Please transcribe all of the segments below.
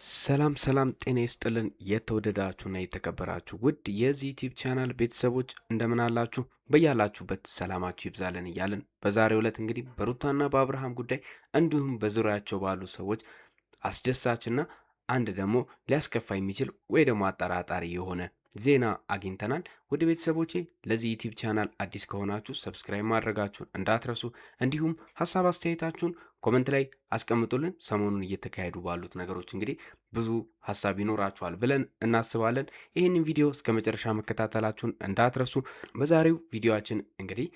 ሰላም ጤና ይስጥልን የተወደዳችሁና የተከበራችሁ ውድ የዚህ ዩቲዩብ ቻናል ቤተሰቦች እንደምን አላችሁ? በያላችሁበት ሰላማችሁ ይብዛልን እያልን በዛሬው ዕለት እንግዲህ በሩታና በአብርሃም ጉዳይ እንዲሁም በዙሪያቸው ባሉ ሰዎች አስደሳችና አንድ ደግሞ ሊያስከፋ የሚችል ወይ ደግሞ አጠራጣሪ የሆነ ዜና አግኝተናል። ውድ ቤተሰቦቼ ለዚህ ዩቲዩብ ቻናል አዲስ ከሆናችሁ ሰብስክራይብ ማድረጋችሁን እንዳትረሱ፣ እንዲሁም ሀሳብ አስተያየታችሁን ኮመንት ላይ አስቀምጡልን። ሰሞኑን እየተካሄዱ ባሉት ነገሮች እንግዲህ ብዙ ሀሳብ ይኖራችኋል ብለን እናስባለን። ይህንን ቪዲዮ እስከ መጨረሻ መከታተላችሁን እንዳትረሱ። በዛሬው ቪዲዮአችን እንግዲህ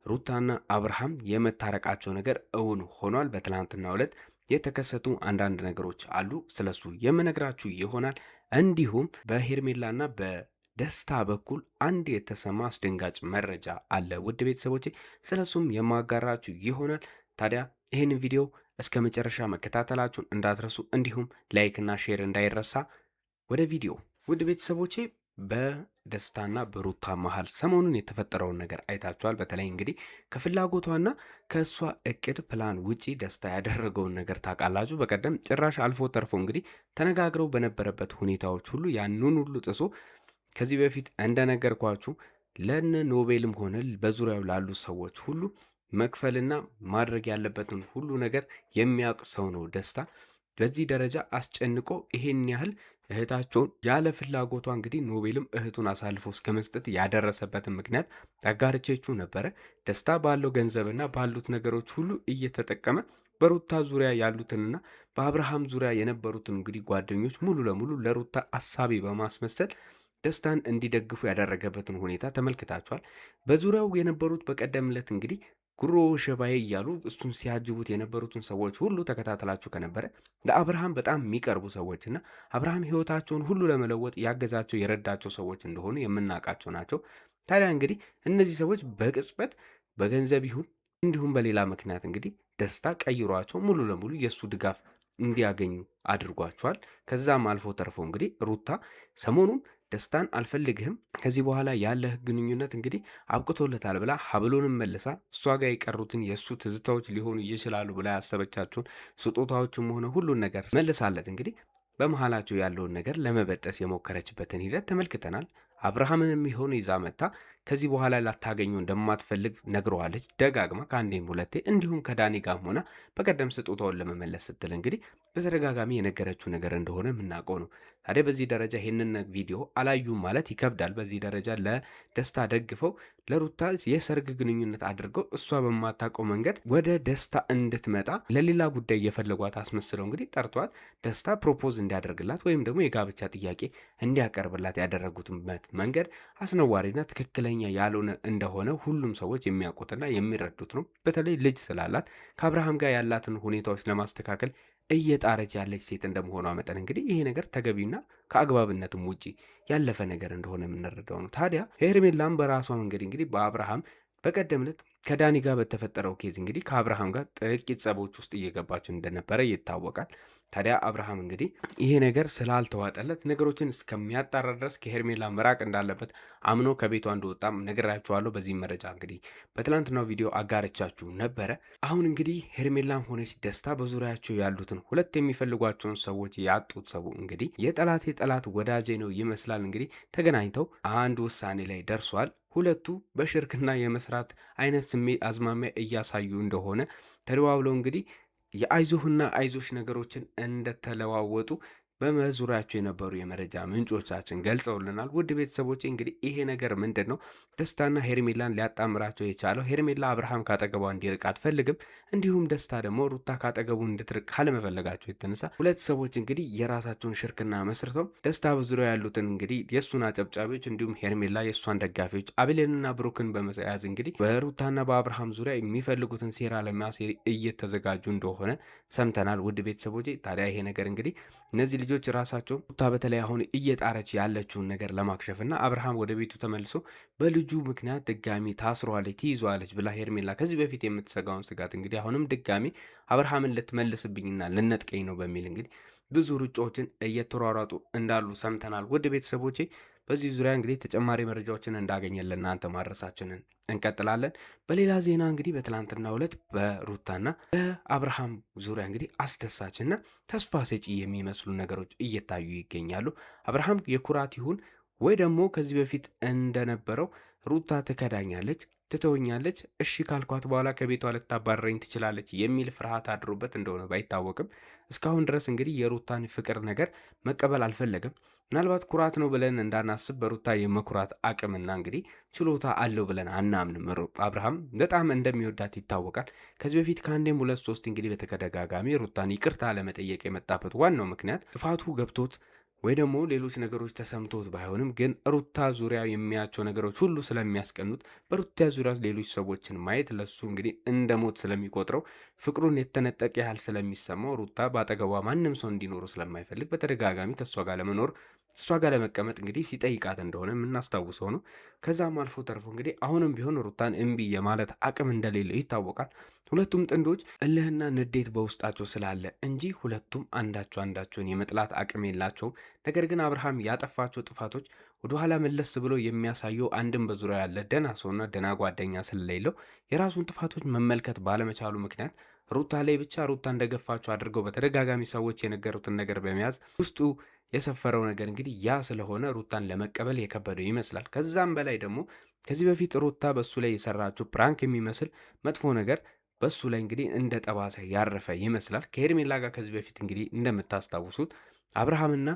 ሩታና አብርሃም የመታረቃቸው ነገር እውን ሆኗል። በትናንትናው ዕለት የተከሰቱ አንዳንድ ነገሮች አሉ፣ ስለሱ የምነግራችሁ ይሆናል። እንዲሁም በሄርሜላና በደስታ በኩል አንድ የተሰማ አስደንጋጭ መረጃ አለ ውድ ቤተሰቦቼ፣ ስለሱም የማጋራችሁ ይሆናል። ታዲያ ይህንን ቪዲዮ እስከ መጨረሻ መከታተላችሁን እንዳትረሱ፣ እንዲሁም ላይክ እና ሼር እንዳይረሳ። ወደ ቪዲዮ ውድ ቤተሰቦቼ፣ በደስታና በሩታ መሀል ሰሞኑን የተፈጠረውን ነገር አይታችኋል። በተለይ እንግዲህ ከፍላጎቷና ከእሷ እቅድ ፕላን ውጪ ደስታ ያደረገውን ነገር ታውቃላችሁ። በቀደም ጭራሽ አልፎ ተርፎ እንግዲህ ተነጋግረው በነበረበት ሁኔታዎች ሁሉ ያንን ሁሉ ጥሶ ከዚህ በፊት እንደነገርኳችሁ ለነ ኖቤልም ሆነ በዙሪያው ላሉ ሰዎች ሁሉ መክፈልና ማድረግ ያለበትን ሁሉ ነገር የሚያውቅ ሰው ነው ደስታ። በዚህ ደረጃ አስጨንቆ ይሄን ያህል እህታቸውን ያለ ፍላጎቷ እንግዲህ ኖቤልም እህቱን አሳልፎ እስከ መስጠት ያደረሰበትን ምክንያት አጋርቼችሁ ነበረ። ደስታ ባለው ገንዘብና ባሉት ነገሮች ሁሉ እየተጠቀመ በሩታ ዙሪያ ያሉትንና በአብርሃም ዙሪያ የነበሩትን እንግዲህ ጓደኞች ሙሉ ለሙሉ ለሩታ አሳቢ በማስመሰል ደስታን እንዲደግፉ ያደረገበትን ሁኔታ ተመልክታችኋል። በዙሪያው የነበሩት በቀደም ዕለት እንግዲህ ጉሮ ሸባዬ እያሉ እሱን ሲያጅቡት የነበሩትን ሰዎች ሁሉ ተከታተላችሁ ከነበረ ለአብርሃም በጣም የሚቀርቡ ሰዎችና አብርሃም ሕይወታቸውን ሁሉ ለመለወጥ ያገዛቸው የረዳቸው ሰዎች እንደሆኑ የምናውቃቸው ናቸው። ታዲያ እንግዲህ እነዚህ ሰዎች በቅጽበት በገንዘብ ይሁን እንዲሁም በሌላ ምክንያት እንግዲህ ደስታ ቀይሯቸው ሙሉ ለሙሉ የእሱ ድጋፍ እንዲያገኙ አድርጓቸዋል። ከዛም አልፎ ተርፎ እንግዲህ ሩታ ሰሞኑን ደስታን አልፈልግህም፣ ከዚህ በኋላ ያለህ ግንኙነት እንግዲህ አብቅቶለታል ብላ ሀብሎንም መልሳ እሷ ጋር የቀሩትን የእሱ ትዝታዎች ሊሆኑ ይችላሉ ብላ ያሰበቻቸውን ስጦታዎችም ሆነ ሁሉን ነገር መልሳለት እንግዲህ በመሃላቸው ያለውን ነገር ለመበጠስ የሞከረችበትን ሂደት ተመልክተናል። አብርሃምንም የሆነ ይዛ መታ ከዚህ በኋላ ላታገኙ እንደማትፈልግ ነግረዋለች ደጋግማ ከአንዴም ሁለቴ። እንዲሁም ከዳኒ ጋርም ሆና በቀደም ስጦታውን ለመመለስ ስትል እንግዲህ በተደጋጋሚ የነገረችው ነገር እንደሆነ የምናውቀው ነው። ታዲያ በዚህ ደረጃ ይህንን ቪዲዮ አላዩም ማለት ይከብዳል። በዚህ ደረጃ ለደስታ ደግፈው ለሩታ የሰርግ ግንኙነት አድርገው እሷ በማታውቀው መንገድ ወደ ደስታ እንድትመጣ ለሌላ ጉዳይ እየፈለጓት አስመስለው እንግዲህ ጠርቷት ደስታ ፕሮፖዝ እንዲያደርግላት ወይም ደግሞ የጋብቻ ጥያቄ እንዲያቀርብላት ያደረጉትበት መንገድ አስነዋሪና ትክክለኛ ያልሆነ እንደሆነ ሁሉም ሰዎች የሚያውቁትና የሚረዱት ነው። በተለይ ልጅ ስላላት ከአብርሃም ጋር ያላትን ሁኔታዎች ለማስተካከል እየጣረች ያለች ሴት እንደመሆኗ መጠን እንግዲህ ይሄ ነገር ተገቢና ከአግባብነትም ውጪ ያለፈ ነገር እንደሆነ የምንረዳው ነው። ታዲያ ሄርሜላም በራሷ መንገድ እንግዲህ በአብርሃም በቀደም ዕለት ከዳኒ ጋር በተፈጠረው ኬዝ እንግዲህ ከአብርሃም ጋር ጥቂት ጸቦች ውስጥ እየገባች እንደነበረ ይታወቃል። ታዲያ አብርሃም እንግዲህ ይሄ ነገር ስላልተዋጠለት ነገሮችን እስከሚያጣራ ድረስ ከሄርሜላ መራቅ እንዳለበት አምኖ ከቤቷ እንደወጣም ነግራችኋለሁ። በዚህ መረጃ እንግዲህ በትላንትናው ቪዲዮ አጋርቻችሁ ነበረ። አሁን እንግዲህ ሄርሜላም ሆነች ደስታ በዙሪያቸው ያሉትን ሁለት የሚፈልጓቸውን ሰዎች ያጡት ሰው እንግዲህ የጠላት ወዳጄ ነው ይመስላል እንግዲህ ተገናኝተው አንድ ውሳኔ ላይ ደርሷል። ሁለቱ በሽርክና የመስራት አይነት ስሜት አዝማሚያ እያሳዩ እንደሆነ ተደዋውለው እንግዲህ የአይዞህና አይዞሽ ነገሮችን እንደተለዋወጡ በመዙሪያቸው የነበሩ የመረጃ ምንጮቻችን ገልጸውልናል። ውድ ቤተሰቦቼ እንግዲህ ይሄ ነገር ምንድን ነው ደስታና ሄርሜላን ሊያጣምራቸው የቻለው? ሄርሜላ አብርሃም ካጠገቧ እንዲርቅ አትፈልግም። እንዲሁም ደስታ ደግሞ ሩታ ካጠገቡ እንድትርቅ ካለመፈለጋቸው የተነሳ ሁለት ሰዎች እንግዲህ የራሳቸውን ሽርክና መስርተው ደስታ በዙሪያው ያሉትን እንግዲህ የእሱን አጨብጫቢዎች እንዲሁም ሄርሜላ የእሷን ደጋፊዎች አቤልንና ብሩክን በመያዝ እንግዲህ በሩታና በአብርሃም ዙሪያ የሚፈልጉትን ሴራ ለማሴር እየተዘጋጁ እንደሆነ ሰምተናል። ውድ ቤተሰቦቼ ታዲያ ይሄ ነገር እንግዲህ እነዚህ ልጆች ራሳቸው ሩታ በተለይ አሁን እየጣረች ያለችውን ነገር ለማክሸፍና አብርሃም ወደ ቤቱ ተመልሶ በልጁ ምክንያት ድጋሚ ታስሯለች ትይዟለች ብላ ሄርሜላ ከዚህ በፊት የምትሰጋውን ስጋት እንግዲህ አሁንም ድጋሚ አብርሃምን ልትመልስብኝና ልነጥቀኝ ነው በሚል እንግዲህ ብዙ ሩጫዎችን እየተሯሯጡ እንዳሉ ሰምተናል። ውድ ቤተሰቦቼ በዚህ ዙሪያ እንግዲህ ተጨማሪ መረጃዎችን እንዳገኘን ለእናንተ ማድረሳችንን እንቀጥላለን። በሌላ ዜና እንግዲህ በትላንትናው ዕለት በሩታና በአብርሃም ዙሪያ እንግዲህ አስደሳችና ተስፋ ሰጪ የሚመስሉ ነገሮች እየታዩ ይገኛሉ። አብርሃም የኩራት ይሁን ወይ ደግሞ ከዚህ በፊት እንደነበረው ሩታ ትከዳኛለች፣ ትተወኛለች፣ እሺ ካልኳት በኋላ ከቤቷ ልታባረረኝ ትችላለች የሚል ፍርሃት አድሮበት እንደሆነ ባይታወቅም እስካሁን ድረስ እንግዲህ የሩታን ፍቅር ነገር መቀበል አልፈለገም። ምናልባት ኩራት ነው ብለን እንዳናስብ በሩታ የመኩራት አቅምና እንግዲህ ችሎታ አለው ብለን አናምንም። አብርሃም በጣም እንደሚወዳት ይታወቃል። ከዚህ በፊት ከአንዴም ሁለት ሶስት እንግዲህ በተደጋጋሚ ሩታን ይቅርታ ለመጠየቅ የመጣበት ዋናው ምክንያት ጥፋቱ ገብቶት ወይ ደግሞ ሌሎች ነገሮች ተሰምቶት ባይሆንም ግን ሩታ ዙሪያ የሚያቸው ነገሮች ሁሉ ስለሚያስቀኑት በሩታ ዙሪያ ሌሎች ሰዎችን ማየት ለሱ እንግዲህ እንደ ሞት ስለሚቆጥረው ፍቅሩን የተነጠቀ ያህል ስለሚሰማው ሩታ በአጠገቧ ማንም ሰው እንዲኖሩ ስለማይፈልግ በተደጋጋሚ ከእሷ ጋር ለመኖር እሷ ጋር ለመቀመጥ እንግዲህ ሲጠይቃት እንደሆነ የምናስታውሰው ነው። ከዛም አልፎ ተርፎ እንግዲህ አሁንም ቢሆን ሩታን እምቢ የማለት አቅም እንደሌለው ይታወቃል። ሁለቱም ጥንዶች እልህና ንዴት በውስጣቸው ስላለ እንጂ ሁለቱም አንዳቸውን የመጥላት አቅም የላቸውም። ነገር ግን አብርሃም ያጠፋቸው ጥፋቶች ወደኋላ መለስ ብሎ የሚያሳየው አንድም በዙሪያ ያለ ደና ሰውና ደና ጓደኛ ስለሌለው የራሱን ጥፋቶች መመልከት ባለመቻሉ ምክንያት ሩታ ላይ ብቻ ሩታ እንደገፋቸው አድርገው በተደጋጋሚ ሰዎች የነገሩትን ነገር በመያዝ ውስጡ የሰፈረው ነገር እንግዲህ ያ ስለሆነ ሩታን ለመቀበል የከበደው ይመስላል። ከዛም በላይ ደግሞ ከዚህ በፊት ሩታ በሱ ላይ የሰራችው ፕራንክ የሚመስል መጥፎ ነገር በሱ ላይ እንግዲህ እንደ ጠባሳ ያረፈ ይመስላል። ከሄርሜላ ጋር ከዚህ በፊት እንግዲህ እንደምታስታውሱት አብርሃምና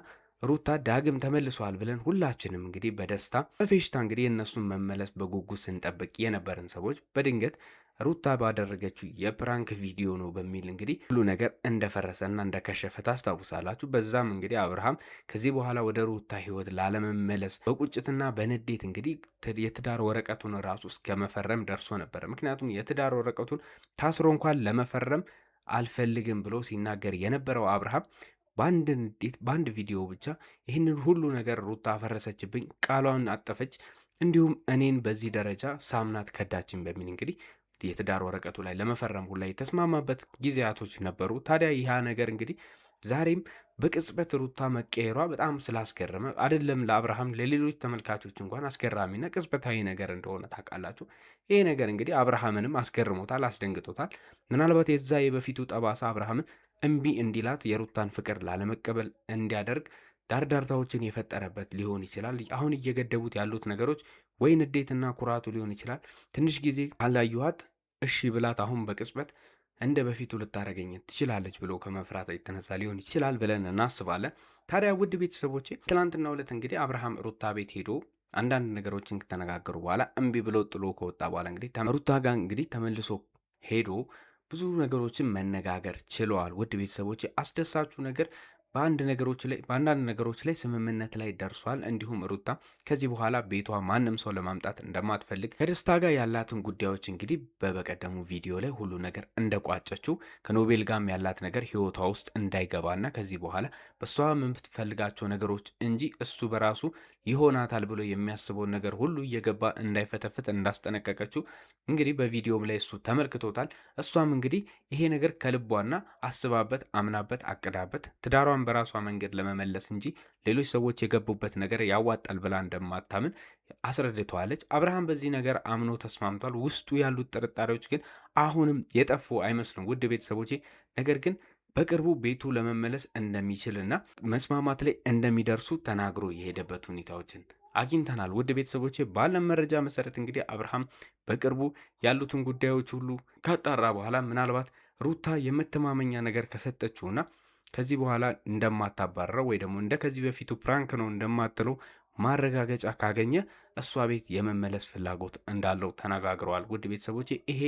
ሩታ ዳግም ተመልሰዋል ብለን ሁላችንም እንግዲህ በደስታ በፌሽታ እንግዲህ የእነሱን መመለስ በጉጉት ስንጠብቅ የነበረን ሰዎች በድንገት ሩታ ባደረገችው የፕራንክ ቪዲዮ ነው በሚል እንግዲህ ሁሉ ነገር እንደፈረሰና እንደከሸፈ ታስታውሳላችሁ። በዛም እንግዲህ አብርሃም ከዚህ በኋላ ወደ ሩታ ሕይወት ላለመመለስ በቁጭትና በንዴት እንግዲህ የትዳር ወረቀቱን ራሱ እስከ መፈረም ደርሶ ነበር። ምክንያቱም የትዳር ወረቀቱን ታስሮ እንኳን ለመፈረም አልፈልግም ብሎ ሲናገር የነበረው አብርሃም በአንድ ንዴት በአንድ ቪዲዮ ብቻ ይህንን ሁሉ ነገር ሩታ አፈረሰችብኝ፣ ቃሏን አጠፈች፣ እንዲሁም እኔን በዚህ ደረጃ ሳምናት ከዳችን በሚል እንግዲህ የትዳር ወረቀቱ ላይ ለመፈረም ሁላ የተስማማበት ጊዜያቶች ነበሩ። ታዲያ ይህ ነገር እንግዲህ ዛሬም በቅጽበት ሩታ መቀየሯ በጣም ስላስገረመ አይደለም ለአብርሃም ለሌሎች ተመልካቾች እንኳን አስገራሚና ቅጽበታዊ ነገር እንደሆነ ታውቃላችሁ። ይሄ ነገር እንግዲህ አብርሃምንም አስገርሞታል፣ አስደንግጦታል። ምናልባት የዛ የበፊቱ ጠባሳ አብርሃምን እምቢ እንዲላት የሩታን ፍቅር ላለመቀበል እንዲያደርግ ዳርዳርታዎችን የፈጠረበት ሊሆን ይችላል። አሁን እየገደቡት ያሉት ነገሮች ወይ ንዴትና ኩራቱ ሊሆን ይችላል። ትንሽ ጊዜ አላየኋት እሺ ብላት አሁን በቅጽበት እንደ በፊቱ ልታረገኝ ትችላለች ብሎ ከመፍራት የተነሳ ሊሆን ይችላል ብለን እናስባለን። ታዲያ ውድ ቤተሰቦቼ ትናንትናው ዕለት እንግዲህ አብርሃም ሩታ ቤት ሄዶ አንዳንድ ነገሮችን ከተነጋገሩ በኋላ እምቢ ብሎ ጥሎ ከወጣ በኋላ እንግዲህ ሩታ ጋር እንግዲህ ተመልሶ ሄዶ ብዙ ነገሮችን መነጋገር ችለዋል። ውድ ቤተሰቦቼ አስደሳቹ ነገር በአንዳንድ ነገሮች ላይ ስምምነት ላይ ደርሷል። እንዲሁም ሩታ ከዚህ በኋላ ቤቷ ማንም ሰው ለማምጣት እንደማትፈልግ ከደስታ ጋር ያላትን ጉዳዮች እንግዲህ በበቀደሙ ቪዲዮ ላይ ሁሉ ነገር እንደቋጨችው ከኖቤል ጋርም ያላት ነገር ህይወቷ ውስጥ እንዳይገባና ከዚህ በኋላ በሷ የምትፈልጋቸው ነገሮች እንጂ እሱ በራሱ ይሆናታል ብሎ የሚያስበውን ነገር ሁሉ እየገባ እንዳይፈተፍት እንዳስጠነቀቀችው እንግዲህ በቪዲዮም ላይ እሱ ተመልክቶታል። እሷም እንግዲህ ይሄ ነገር ከልቧና አስባበት አምናበት አቅዳበት ትዳሯን በራሷ መንገድ ለመመለስ እንጂ ሌሎች ሰዎች የገቡበት ነገር ያዋጣል ብላ እንደማታምን አስረድተዋለች። አብርሃም በዚህ ነገር አምኖ ተስማምቷል። ውስጡ ያሉት ጥርጣሬዎች ግን አሁንም የጠፉ አይመስሉም ውድ ቤተሰቦቼ። ነገር ግን በቅርቡ ቤቱ ለመመለስ እንደሚችልና መስማማት ላይ እንደሚደርሱ ተናግሮ የሄደበት ሁኔታዎችን አግኝተናል። ውድ ቤተሰቦቼ ባለን መረጃ መሰረት እንግዲህ አብርሃም በቅርቡ ያሉትን ጉዳዮች ሁሉ ካጣራ በኋላ ምናልባት ሩታ የመተማመኛ ነገር ከሰጠችውና ከዚህ በኋላ እንደማታባረረው ወይ ደግሞ እንደ ከዚህ በፊቱ ፕራንክ ነው እንደማትለው ማረጋገጫ ካገኘ እሷ ቤት የመመለስ ፍላጎት እንዳለው ተነጋግረዋል። ውድ ቤተሰቦቼ ይሄ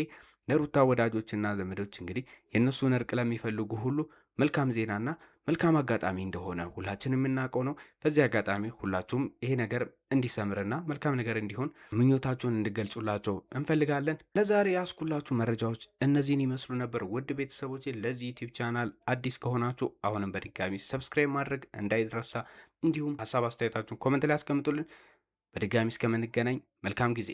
ለሩታ ወዳጆችና ዘመዶች እንግዲህ የእነሱን እርቅ ለሚፈልጉ ሁሉ መልካም ዜናና መልካም አጋጣሚ እንደሆነ ሁላችን የምናውቀው ነው። በዚህ አጋጣሚ ሁላችሁም ይሄ ነገር እንዲሰምርና መልካም ነገር እንዲሆን ምኞታችሁን እንድገልጹላቸው እንፈልጋለን። ለዛሬ ያስኩላችሁ መረጃዎች እነዚህን ይመስሉ ነበር። ውድ ቤተሰቦቼ ለዚህ ዩቲዩብ ቻናል አዲስ ከሆናችሁ አሁንም በድጋሚ ሰብስክራይብ ማድረግ እንዳይረሳ፣ እንዲሁም ሀሳብ አስተያየታችሁን ኮመንት ላይ አስቀምጡልን። በድጋሚ እስከምንገናኝ መልካም ጊዜ